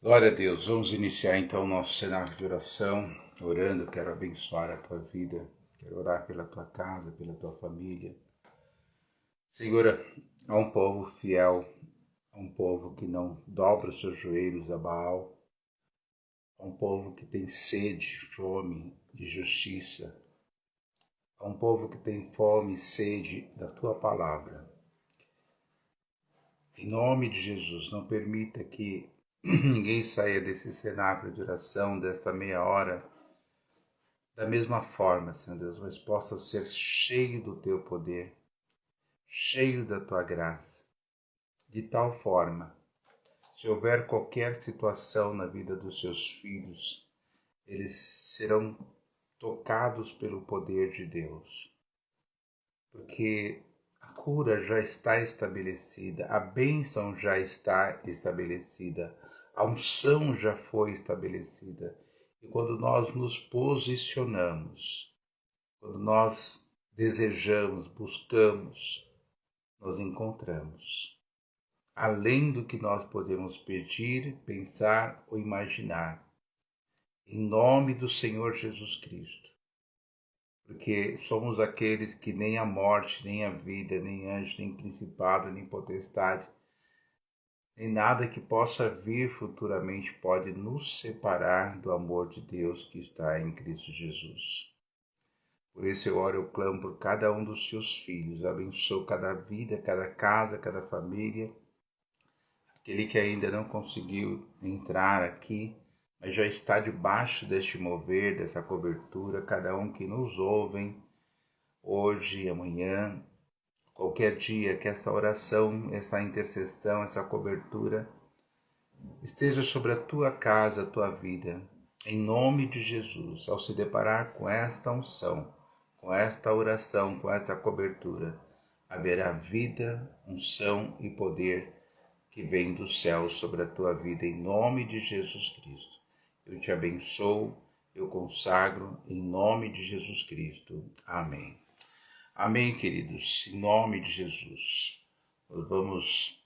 Glória a Deus. Vamos iniciar então o nosso cenário de oração, orando. Quero abençoar a tua vida, quero orar pela tua casa, pela tua família. Senhor, há um povo fiel, há um povo que não dobra os seus joelhos a Baal, há um povo que tem sede, fome de justiça, há um povo que tem fome e sede da tua palavra. Em nome de Jesus, não permita que ninguém saia desse cenáculo de oração, desta meia hora, da mesma forma, Senhor Deus, mas possa ser cheio do teu poder, cheio da tua graça, de tal forma, se houver qualquer situação na vida dos seus filhos, eles serão tocados pelo poder de Deus, porque a cura já está estabelecida, a bênção já está estabelecida, a unção já foi estabelecida. E quando nós nos posicionamos, quando nós desejamos, buscamos, nós encontramos. Além do que nós podemos pedir, pensar ou imaginar. Em nome do Senhor Jesus Cristo. Porque somos aqueles que nem a morte, nem a vida, nem anjo, nem principado, nem potestade, nem nada que possa vir futuramente pode nos separar do amor de Deus que está em Cristo Jesus. Por isso eu oro, eu clamo por cada um dos seus filhos, abençoo cada vida, cada casa, cada família, aquele que ainda não conseguiu entrar aqui, mas já está debaixo deste mover, dessa cobertura, cada um que nos ouvem hoje, amanhã, qualquer dia, que essa oração, essa intercessão, essa cobertura esteja sobre a tua casa, a tua vida, em nome de Jesus. Ao se deparar com esta unção, com esta oração, com esta cobertura, haverá vida, unção e poder que vem do céu sobre a tua vida, em nome de Jesus Cristo. Eu te abençoo, eu consagro, em nome de Jesus Cristo. Amém. Amém, queridos, em nome de Jesus. Nós vamos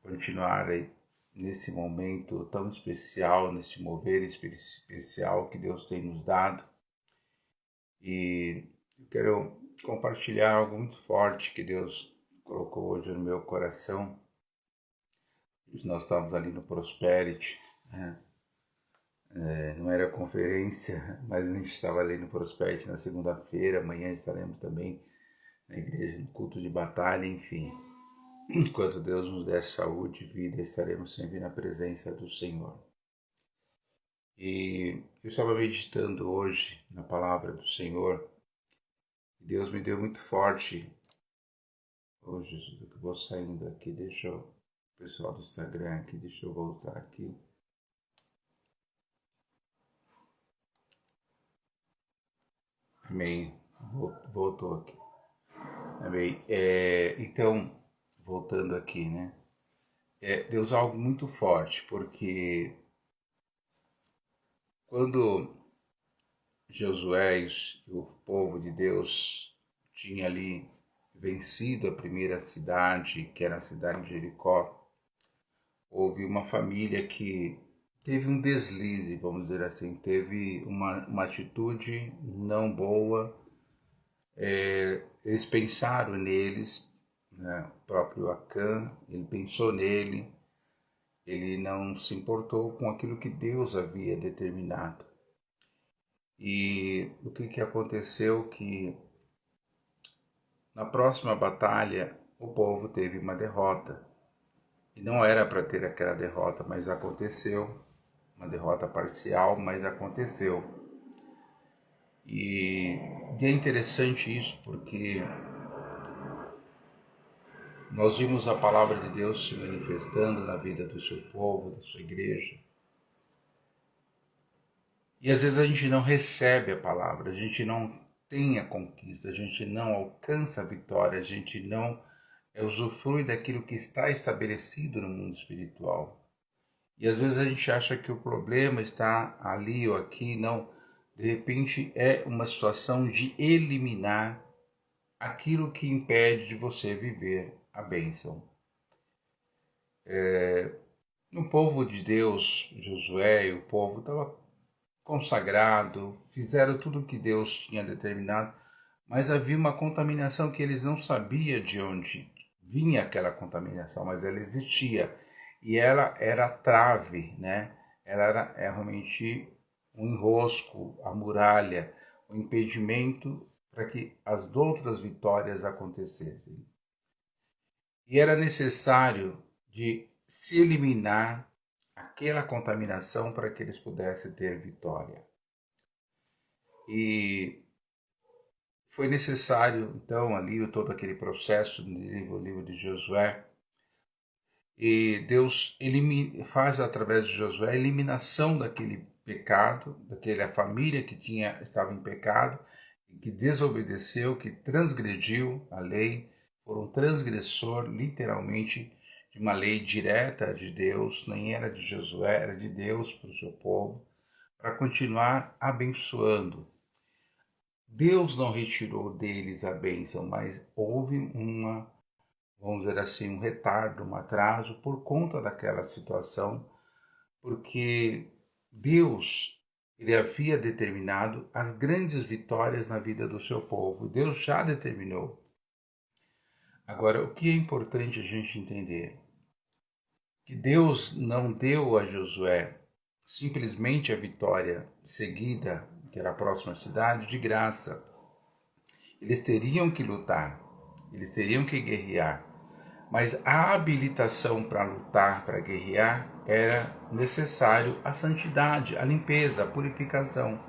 continuar aí nesse momento tão especial, nesse mover especial que Deus tem nos dado. E eu quero compartilhar algo muito forte que Deus colocou hoje no meu coração. Nós estávamos ali no Prosperity, né? Não era conferência, mas a gente estava ali no Prosperity na segunda-feira. Amanhã estaremos também na igreja, no culto de batalha, enfim. Enquanto Deus nos der saúde e vida, estaremos sempre na presença do Senhor. E eu estava meditando hoje na palavra do Senhor, e Deus me deu muito forte. Oh, Jesus, eu vou saindo aqui, deixa o pessoal do Instagram aqui, deixa eu voltar aqui. Amém. Voltou aqui. Amém. Então, voltando aqui, né? Deus é algo muito forte, porque quando Josué e o povo de Deus tinha ali vencido a primeira cidade, que era a cidade de Jericó, houve uma família que teve um deslize, vamos dizer assim, teve uma atitude não boa. Eles pensaram neles, né? O próprio Acã, ele pensou nele, ele não se importou com aquilo que Deus havia determinado. E o que aconteceu? Que na próxima batalha o povo teve uma derrota. E não era para ter aquela derrota, mas aconteceu. Uma derrota parcial, mas aconteceu. E é interessante isso, porque nós vimos a palavra de Deus se manifestando na vida do seu povo, da sua igreja. E às vezes a gente não recebe a palavra, a gente não tem a conquista, a gente não alcança a vitória, a gente não usufrui daquilo que está estabelecido no mundo espiritual. E às vezes a gente acha que o problema está ali ou aqui, não. De repente é uma situação de eliminar aquilo que impede de você viver a bênção. O povo de Deus, Josué e o povo estava consagrado, fizeram tudo o que Deus tinha determinado, mas havia uma contaminação que eles não sabiam de onde vinha aquela contaminação, mas ela existia. E ela era a trave, né? Ela era realmente um enrosco, a muralha, o impedimento para que as outras vitórias acontecessem. E era necessário de se eliminar aquela contaminação para que eles pudessem ter vitória. E foi necessário, então, ali todo aquele processo no livro de Josué, e Deus faz através de Josué a eliminação daquele pecado, daquela família que estava em pecado, que desobedeceu, que transgrediu a lei, por um transgressor, literalmente, de uma lei direta de Deus, nem era de Josué, era de Deus para o seu povo, para continuar abençoando. Deus não retirou deles a bênção, mas houve vamos dizer assim, um retardo, um atraso por conta daquela situação, porque Deus ele havia determinado as grandes vitórias na vida do seu povo. Deus já determinou. Agora, o que é importante a gente entender? Que Deus não deu a Josué simplesmente a vitória seguida, que era a próxima cidade, de graça. Eles teriam que lutar, eles teriam que guerrear, mas a habilitação para lutar, para guerrear, era necessário a santidade, a limpeza, a purificação.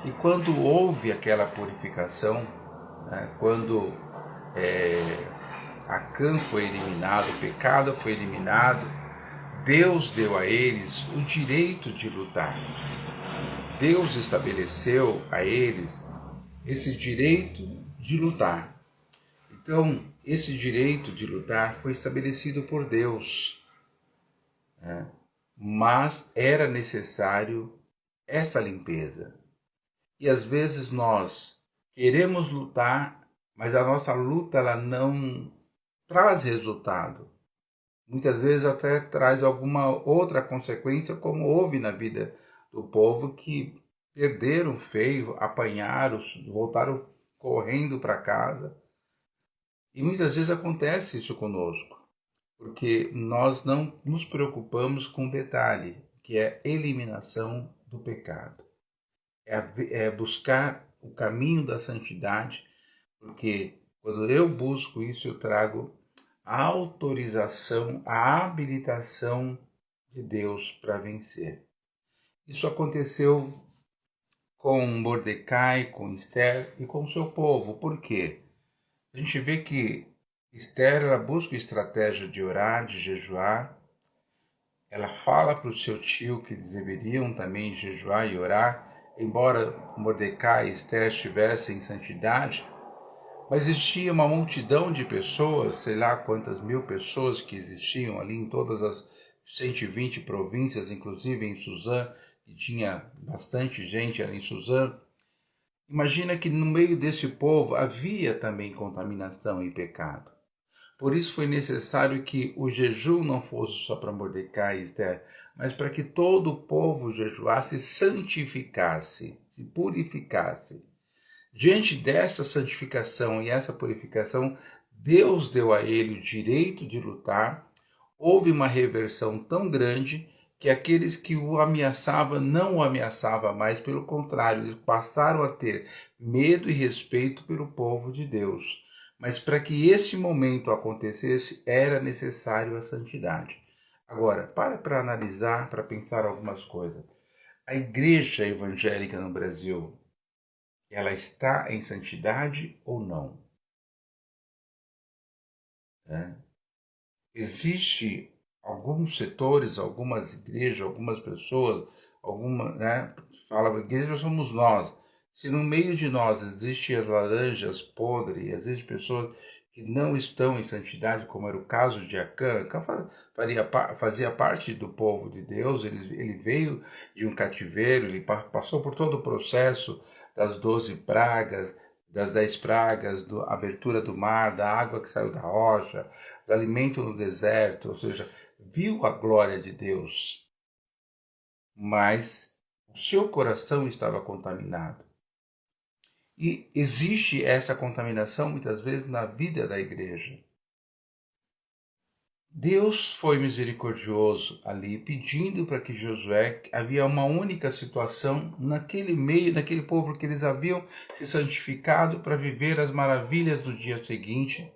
E quando houve aquela purificação, né, quando Acã foi eliminado, o pecado foi eliminado, Deus deu a eles o direito de lutar. Deus estabeleceu a eles esse direito de lutar. Então, esse direito de lutar foi estabelecido por Deus, né? Mas era necessário essa limpeza. E às vezes nós queremos lutar, mas a nossa luta ela não traz resultado. Muitas vezes até traz alguma outra consequência, como houve na vida do povo que perderam feio, apanharam, voltaram correndo para casa. E muitas vezes acontece isso conosco, porque nós não nos preocupamos com o detalhe, que é a eliminação do pecado. É buscar o caminho da santidade, porque quando eu busco isso, eu trago a autorização, a habilitação de Deus para vencer. Isso aconteceu com Mordecai, com Esther e com o seu povo. Por quê? A gente vê que Esther ela busca estratégia de orar, de jejuar. Ela fala para o seu tio que eles deveriam também jejuar e orar, embora Mordecai e Esther estivessem em santidade, mas existia uma multidão de pessoas, sei lá quantas mil pessoas que existiam ali em todas as 120 províncias, inclusive em Suzã, que tinha bastante gente ali em Suzã. Imagina que no meio desse povo havia também contaminação e pecado. Por isso foi necessário que o jejum não fosse só para Mordecai e Esther, mas para que todo o povo jejuasse e santificasse, se purificasse. Diante dessa santificação e essa purificação, Deus deu a ele o direito de lutar. Houve uma reversão tão grande que aqueles que o ameaçavam não o ameaçavam mais, pelo contrário, eles passaram a ter medo e respeito pelo povo de Deus. Mas para que esse momento acontecesse, era necessário a santidade. Agora, para analisar, para pensar algumas coisas. A igreja evangélica no Brasil, ela está em santidade ou não? Existe alguns setores, algumas igrejas, algumas pessoas, fala, a igreja somos nós. Se no meio de nós existem as laranjas podres, existem pessoas que não estão em santidade, como era o caso de Acã, fazia parte do povo de Deus, ele veio de um cativeiro, ele passou por todo o processo das 12 pragas, das 10 pragas, da abertura do mar, da água que saiu da rocha, do alimento no deserto, ou seja, viu a glória de Deus, mas o seu coração estava contaminado. E existe essa contaminação muitas vezes na vida da igreja. Deus foi misericordioso ali, pedindo para que Josué, havia uma única situação naquele meio, naquele povo, que eles haviam se santificado para viver as maravilhas do dia seguinte,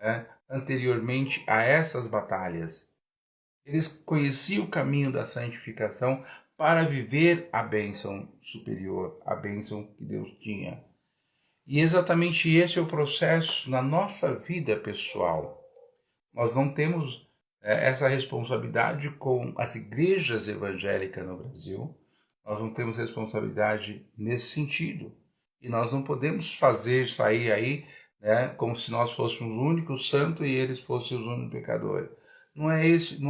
né, anteriormente a essas batalhas. Eles conheciam o caminho da santificação para viver a bênção superior, a bênção que Deus tinha. E exatamente esse é o processo na nossa vida pessoal. Nós não temos essa responsabilidade com as igrejas evangélicas no Brasil. Nós não temos responsabilidade nesse sentido. E nós não podemos sair aí, né, como se nós fôssemos o único santo e eles fossem os únicos pecadores. Não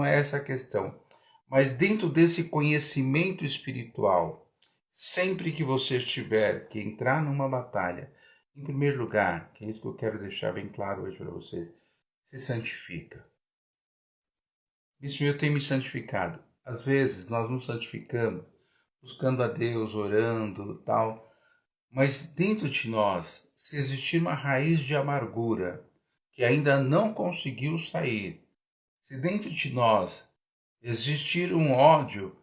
é essa a questão. Mas dentro desse conhecimento espiritual, sempre que você tiver que entrar numa batalha, em primeiro lugar, que é isso que eu quero deixar bem claro hoje para vocês, se santifica. Isso eu tenho me santificado. Às vezes nós nos santificamos, buscando a Deus, orando, tal. Mas dentro de nós, se existir uma raiz de amargura que ainda não conseguiu sair, se dentro de nós existir um ódio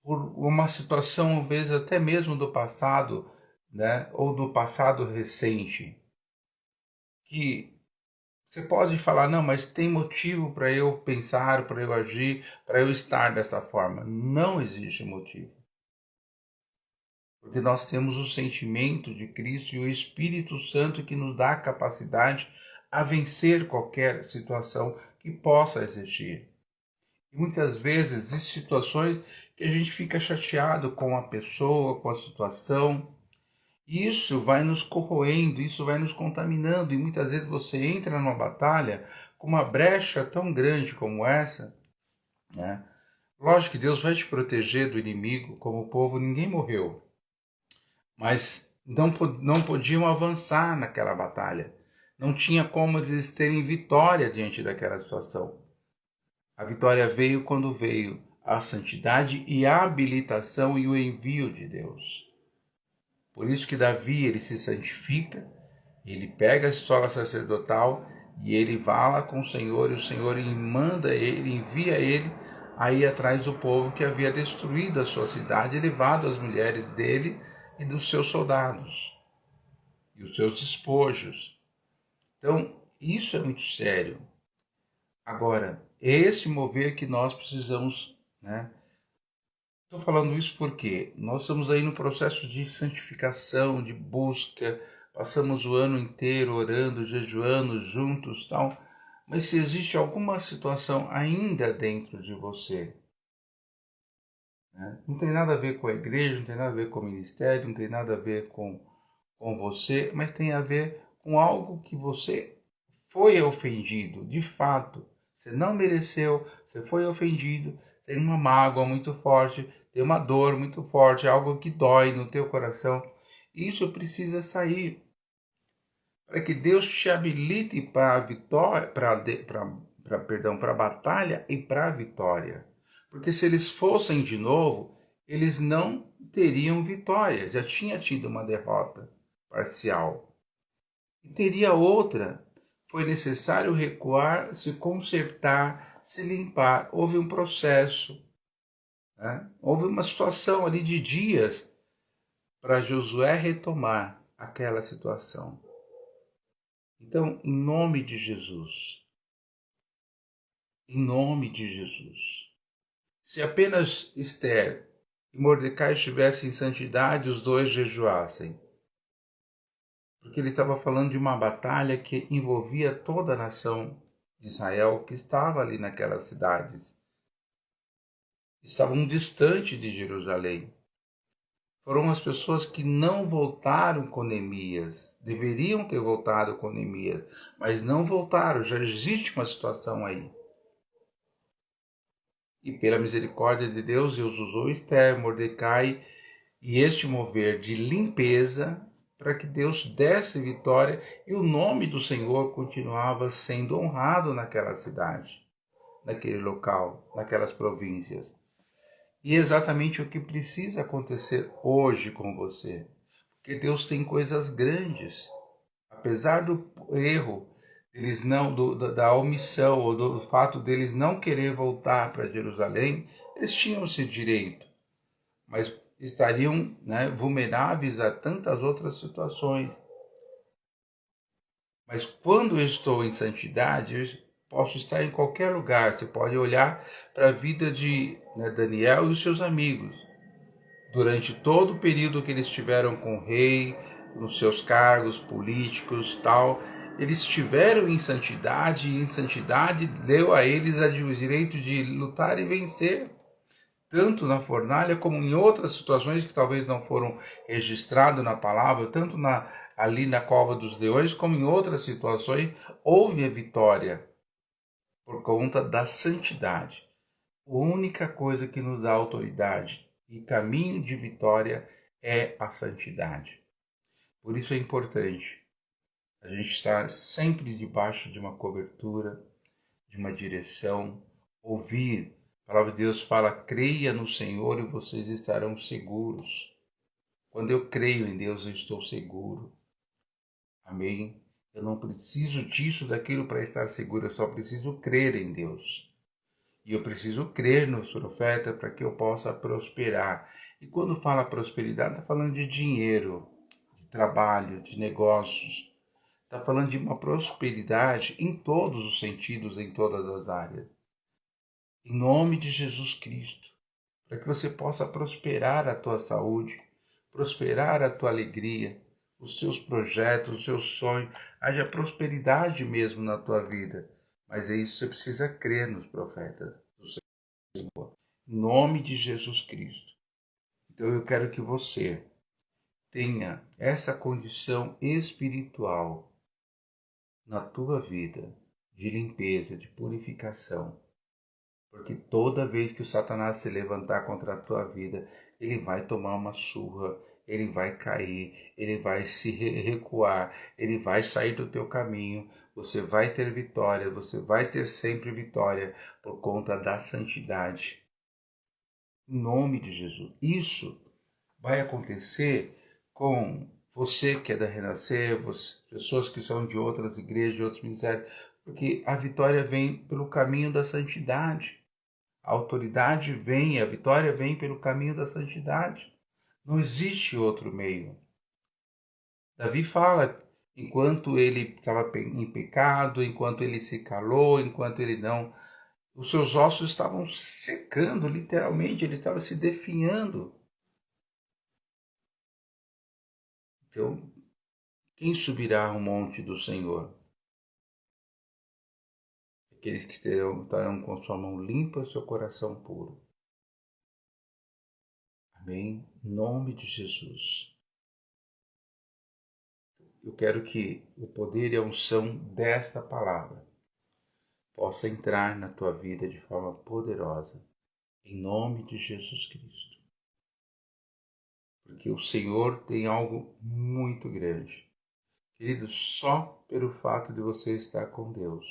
por uma situação, às vezes até mesmo do passado, né, ou do passado recente, que você pode falar, não, mas tem motivo para eu pensar, para eu agir, para eu estar dessa forma. Não existe motivo. Porque nós temos o sentimento de Cristo e o Espírito Santo que nos dá a capacidade a vencer qualquer situação que possa existir. E muitas vezes existem situações que a gente fica chateado com a pessoa, com a situação. Isso vai nos corroendo, isso vai nos contaminando, e muitas vezes você entra numa batalha com uma brecha tão grande como essa, né? Lógico que Deus vai te proteger do inimigo, como o povo, ninguém morreu, mas não podiam avançar naquela batalha, não tinha como eles terem vitória diante daquela situação. A vitória veio quando veio a santidade e a habilitação e o envio de Deus. Por isso que Davi, ele se santifica, ele pega a estola sacerdotal e ele vai lá com o Senhor, e o Senhor manda ele, envia ele aí atrás do povo que havia destruído a sua cidade, levado as mulheres dele e dos seus soldados e os seus despojos. Então, isso é muito sério. Agora, esse mover que nós precisamos, né? Estou falando isso porque nós estamos aí no processo de santificação, de busca, passamos o ano inteiro orando, jejuando juntos, tal. Mas se existe alguma situação ainda dentro de você, né? Não tem nada a ver com a igreja, não tem nada a ver com o ministério, não tem nada a ver com você, mas tem a ver com algo que você foi ofendido, de fato. Você não mereceu, você foi ofendido, tem uma mágoa muito forte, tem uma dor muito forte, algo que dói no teu coração. Isso precisa sair para que Deus te habilite para a vitória, para a batalha e para a vitória. Porque se eles fossem de novo, eles não teriam vitória, já tinha tido uma derrota parcial. E teria outra. Foi necessário recuar, se consertar, se limpar. Houve um processo, né? Houve uma situação ali de dias para Josué retomar aquela situação. Então, em nome de Jesus, se apenas Esther e Mordecai estivessem em santidade, os dois jejuassem. Porque ele estava falando de uma batalha que envolvia toda a nação de Israel que estava ali naquelas cidades. Estavam distante de Jerusalém. Foram as pessoas que não voltaram com Neemias. Deveriam ter voltado com Neemias, mas não voltaram. Já existe uma situação aí. E pela misericórdia de Deus, Deus usou Esther, Mordecai e este mover de limpeza para que Deus desse vitória e o nome do Senhor continuava sendo honrado naquela cidade. naquele local, naquelas províncias. E é exatamente o que precisa acontecer hoje com você. Porque Deus tem coisas grandes. Apesar do erro, eles não, da omissão, ou do fato deles não querer voltar para Jerusalém, eles tinham esse direito. Mas estariam, né, vulneráveis a tantas outras situações. Mas quando eu estou em santidade, eu posso estar em qualquer lugar. Você pode olhar para a vida de, né, Daniel e os seus amigos. Durante todo o período que eles estiveram com o rei, nos seus cargos políticos, tal, eles estiveram em santidade, e em santidade deu a eles o direito de lutar e vencer, tanto na fornalha como em outras situações que talvez não foram registradas na palavra, tanto ali na cova dos leões, como em outras situações, houve a vitória por conta da santidade. A única coisa que nos dá autoridade e caminho de vitória é a santidade. Por isso é importante a gente estar sempre debaixo de uma cobertura, de uma direção, ouvir. A palavra de Deus fala: creia no Senhor e vocês estarão seguros. Quando eu creio em Deus, eu estou seguro. Amém? Eu não preciso disso, daquilo para estar seguro, eu só preciso crer em Deus. E eu preciso crer nos profetas para que eu possa prosperar. E quando fala prosperidade, está falando de dinheiro, de trabalho, de negócios. Está falando de uma prosperidade em todos os sentidos, em todas as áreas. Em nome de Jesus Cristo. Para que você possa prosperar a tua saúde, prosperar a tua alegria, os seus projetos, os seus sonhos. Haja prosperidade mesmo na tua vida. Mas é isso, você precisa crer nos profetas do Senhor. Em nome de Jesus Cristo. Então eu quero que você tenha essa condição espiritual na tua vida, de limpeza, de purificação. Porque toda vez que o Satanás se levantar contra a tua vida, ele vai tomar uma surra, ele vai cair, ele vai se recuar, ele vai sair do teu caminho, você vai ter vitória, você vai ter sempre vitória por conta da santidade. Em nome de Jesus. Isso vai acontecer com você que é da Renascer, pessoas que são de outras igrejas, de outros ministérios, porque a vitória vem pelo caminho da santidade. A autoridade vem, a vitória vem pelo caminho da santidade. Não existe outro meio. Davi fala, enquanto ele estava em pecado, enquanto ele se calou, enquanto ele não... Os seus ossos estavam secando, literalmente, ele estava se definhando. Então, quem subirá ao monte do Senhor? Aqueles que estarão com sua mão limpa e seu coração puro. Amém? Em nome de Jesus. Eu quero que o poder e a unção desta palavra possa entrar na tua vida de forma poderosa. Em nome de Jesus Cristo. Porque o Senhor tem algo muito grande. Querido, só pelo fato de você estar com Deus,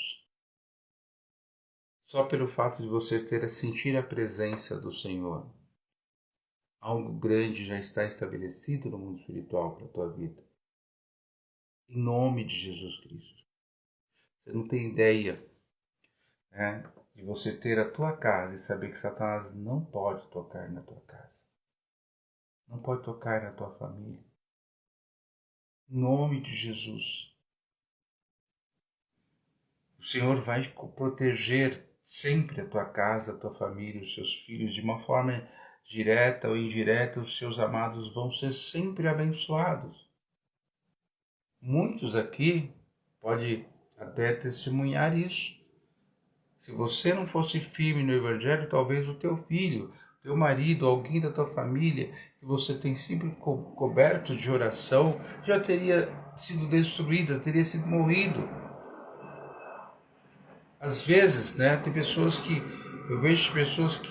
só pelo fato de você sentir a presença do Senhor, algo grande já está estabelecido no mundo espiritual para a tua vida. Em nome de Jesus Cristo. Você não tem ideia, né, de você ter a tua casa e saber que Satanás não pode tocar na tua casa. Não pode tocar na tua família. Em nome de Jesus. O Senhor vai proteger sempre a tua casa, a tua família, os seus filhos, de uma forma direta ou indireta, os seus amados vão ser sempre abençoados. Muitos aqui podem até testemunhar isso. Se você não fosse firme no Evangelho, talvez o teu filho, teu marido, alguém da tua família, que você tem sempre coberto de oração, já teria sido destruída, teria sido morrido. Às vezes, né, tem pessoas que, eu vejo pessoas que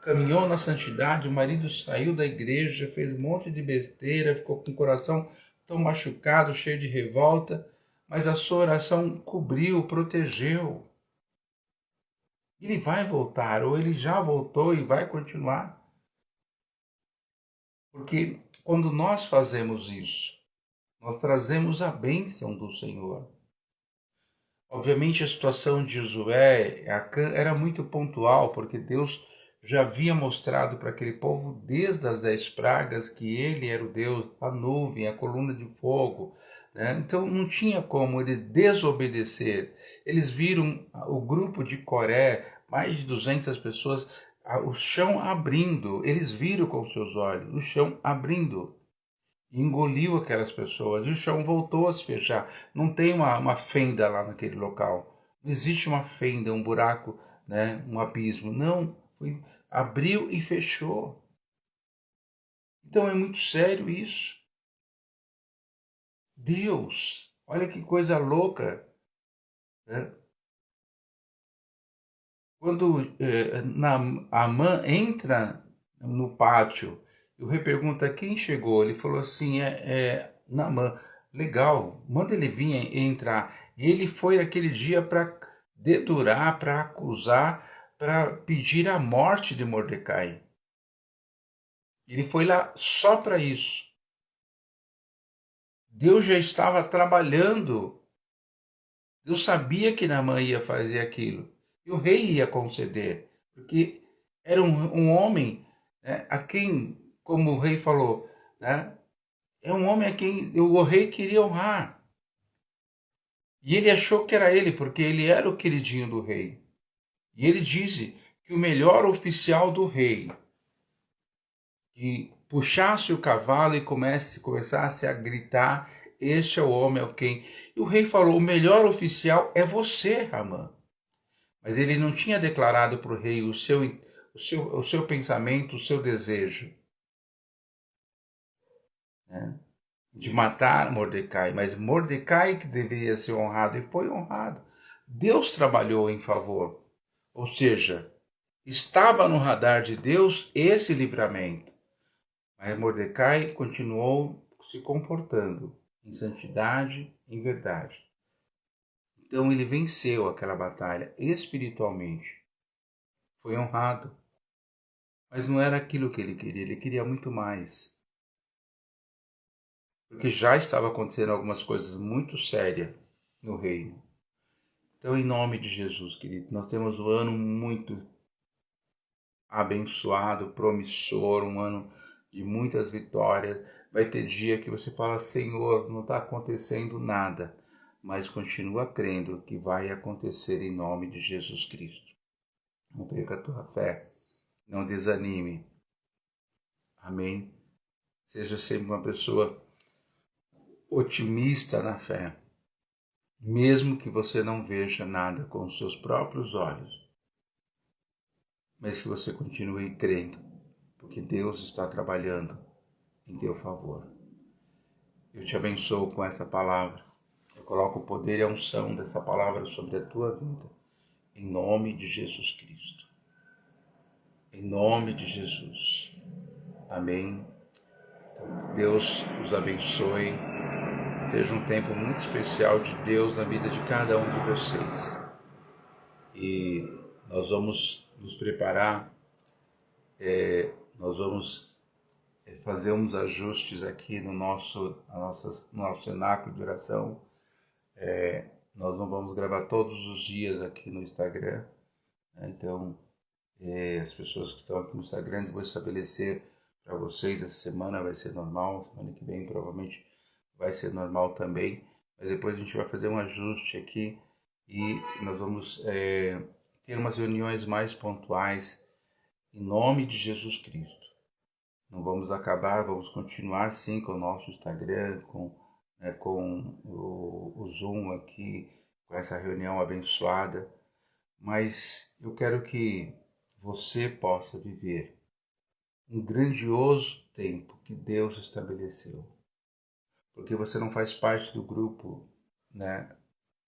caminhou na santidade, o marido saiu da igreja, fez um monte de besteira, ficou com o coração tão machucado, cheio de revolta, mas a sua oração cobriu, protegeu. Ele vai voltar, ou ele já voltou e vai continuar. Porque quando nós fazemos isso, nós trazemos a bênção do Senhor. Obviamente a situação de Josué e Acã era muito pontual, porque Deus já havia mostrado para aquele povo desde as 10 pragas que ele era o Deus, a nuvem, a coluna de fogo, né? Então não tinha como eles desobedecer. Eles viram o grupo de Coré, mais de 200 pessoas, o chão abrindo. Eles viram com seus olhos o chão abrindo. E engoliu aquelas pessoas e o chão voltou a se fechar. Não tem uma fenda lá naquele local. Não existe uma fenda, um buraco, né, um abismo. Não, abriu e fechou. Então é muito sério isso. Deus, olha que coisa louca, né? Quando Amã entra no pátio, o rei pergunta quem chegou. Ele falou assim, é Naamã. Legal, manda ele vir entrar. E ele foi aquele dia para dedurar, para acusar, para pedir a morte de Mordecai. Ele foi lá só para isso. Deus já estava trabalhando. Deus sabia que Naamã ia fazer aquilo. E o rei ia conceder. Porque era um homem, né, a quem, como o rei falou, né, é um homem a quem o rei queria honrar. E ele achou que era ele, porque ele era o queridinho do rei. E ele disse que o melhor oficial do rei, que puxasse o cavalo e começasse a gritar, este é o homem ao quem... E o rei falou, o melhor oficial é você, Ramã. Mas ele não tinha declarado para o rei o seu pensamento, o seu desejo, né, de matar Mordecai. Mas Mordecai que deveria ser honrado e foi honrado. Deus trabalhou em favor. Ou seja, estava no radar de Deus esse livramento. Mas Mordecai continuou se comportando em santidade, em verdade. Então ele venceu aquela batalha espiritualmente. Foi honrado. Mas não era aquilo que ele queria muito mais. Porque já estava acontecendo algumas coisas muito sérias no reino. Então, em nome de Jesus, querido, nós temos um ano muito abençoado, promissor, um ano de muitas vitórias. Vai ter dia que você fala, Senhor, não está acontecendo nada, mas continua crendo que vai acontecer em nome de Jesus Cristo. Não perca a tua fé, não desanime. Amém? Seja sempre uma pessoa otimista na fé, mesmo que você não veja nada com os seus próprios olhos, mas que você continue crendo, porque Deus está trabalhando em teu favor. Eu te abençoo com essa palavra. Eu coloco o poder e a unção dessa palavra sobre a tua vida, em nome de Jesus Cristo. Em nome de Jesus. Amém. Então, Deus os abençoe. Seja um tempo muito especial de Deus na vida de cada um de vocês. E nós vamos nos preparar, nós vamos fazer uns ajustes aqui no nosso cenáculo de oração. Nós não vamos gravar todos os dias aqui no Instagram, né? Então as pessoas que estão aqui no Instagram, eu vou estabelecer para vocês, essa semana vai ser normal, semana que vem provavelmente vai ser normal também, mas depois a gente vai fazer um ajuste aqui e nós vamos ter umas reuniões mais pontuais em nome de Jesus Cristo. Não vamos acabar, vamos continuar sim com o nosso Instagram, com o Zoom aqui, com essa reunião abençoada, mas eu quero que você possa viver um grandioso tempo que Deus estabeleceu, porque você não faz parte do grupo, né,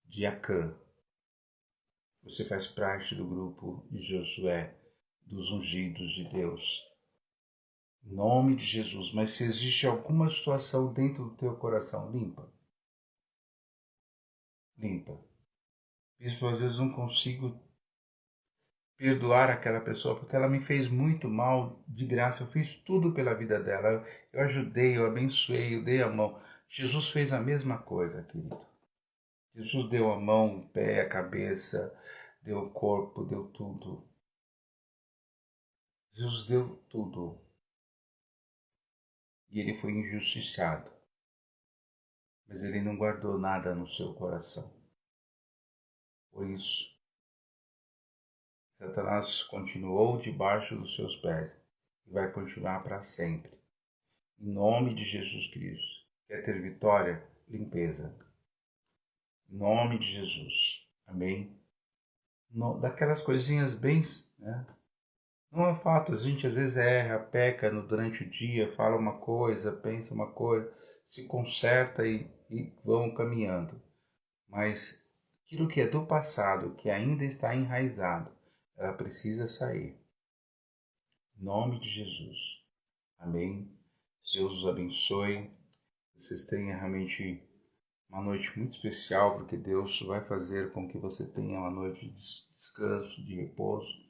de Acã, você faz parte do grupo de Josué, dos ungidos de Deus. Em nome de Jesus. Mas se existe alguma situação dentro do teu coração, limpa. Limpa. Bispo, às vezes não consigo perdoar aquela pessoa, porque ela me fez muito mal de graça, eu fiz tudo pela vida dela, eu ajudei, eu abençoei, eu dei a mão. Jesus fez a mesma coisa, querido. Jesus deu a mão, o pé, a cabeça, deu o corpo, deu tudo. Jesus deu tudo. E ele foi injustiçado. Mas ele não guardou nada no seu coração. Por isso, Satanás continuou debaixo dos seus pés e vai continuar para sempre. Em nome de Jesus Cristo. Quer ter vitória? Limpeza. Em nome de Jesus. Amém? Daquelas coisinhas bem, né? Não é fato, a gente às vezes erra, peca durante o dia, fala uma coisa, pensa uma coisa, se conserta e vão caminhando. Mas aquilo que é do passado, que ainda está enraizado, ela precisa sair. Em nome de Jesus. Amém? Deus os abençoe. Vocês tenham realmente uma noite muito especial, porque Deus vai fazer com que você tenha uma noite de descanso, de repouso.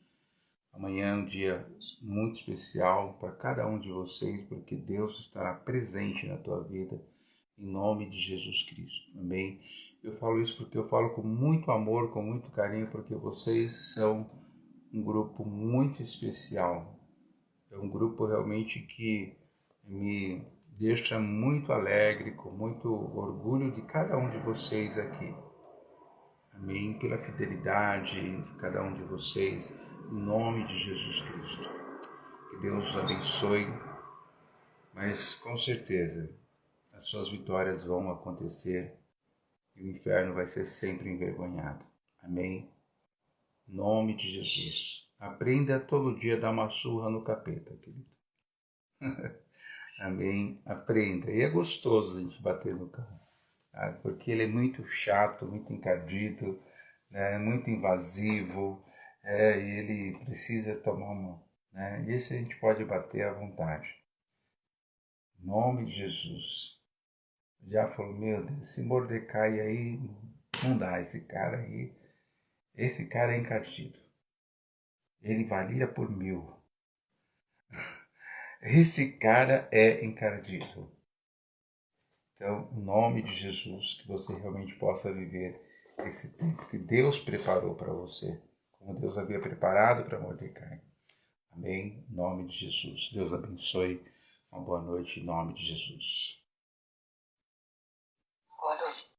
Amanhã é um dia muito especial para cada um de vocês, porque Deus estará presente na tua vida, em nome de Jesus Cristo. Amém? Eu falo isso porque eu falo com muito amor, com muito carinho, porque vocês são um grupo muito especial. É um grupo realmente que me deixa muito alegre, com muito orgulho de cada um de vocês aqui. Amém? Pela fidelidade de cada um de vocês, em nome de Jesus Cristo. Que Deus os abençoe, mas com certeza as suas vitórias vão acontecer e o inferno vai ser sempre envergonhado. Amém? Em nome de Jesus. Aprenda todo dia a dar uma surra no capeta, querido. Amém? Aprenda. E é gostoso a gente bater no carro, tá? Porque ele é muito chato, muito encardido, né? Muito invasivo, e ele precisa tomar uma... Né? E isso a gente pode bater à vontade. Em nome de Jesus. Já falou, meu Deus, esse Mordecai aí, não dá, esse cara é encardido. Ele valia por 1000. Esse cara é encardido. Então, em nome de Jesus, que você realmente possa viver esse tempo que Deus preparou para você, como Deus havia preparado para Mordecai. Amém? Em nome de Jesus. Deus abençoe. Uma boa noite em nome de Jesus.